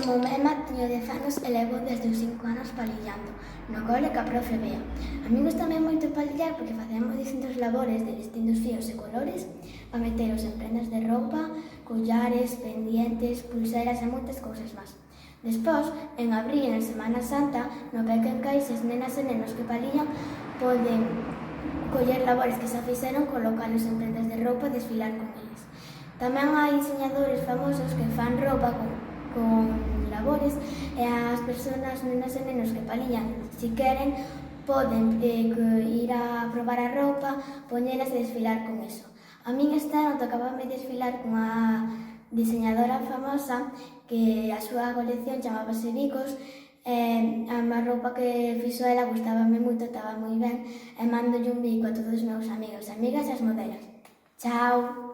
Chamoume Emma, teño 10 anos e levo desde os 5 anos palillando no cole ca profe Bea. A min gustame moito palillar porque facemos distintos labores de distintos fíos e colores para metelos en prendas de roupa, collares, pendientes, pulseras e moitas cousas máis. Despois, en abril, en Semana Santa, no Peque en Caixes, nenas e nenos que palillan poden coller labores que xa fixeron, colocalos en prendas de roupa e desfilar con eles. Tamén hai diseñadores famosos que fan roupa con labores e as persoas, nenas e nenos que palillan, si queren, poden ir a probar a roupa, poñelas e desfilar con eso. A min este ano tocábame desfilar cunha diseñadora famosa que a súa colección chamábase Bicos e a roupa que fixo ela gustábame moito, estaba moi ben e mándolle un bico a todos os meus amigos e amigas e as modelos. Chao!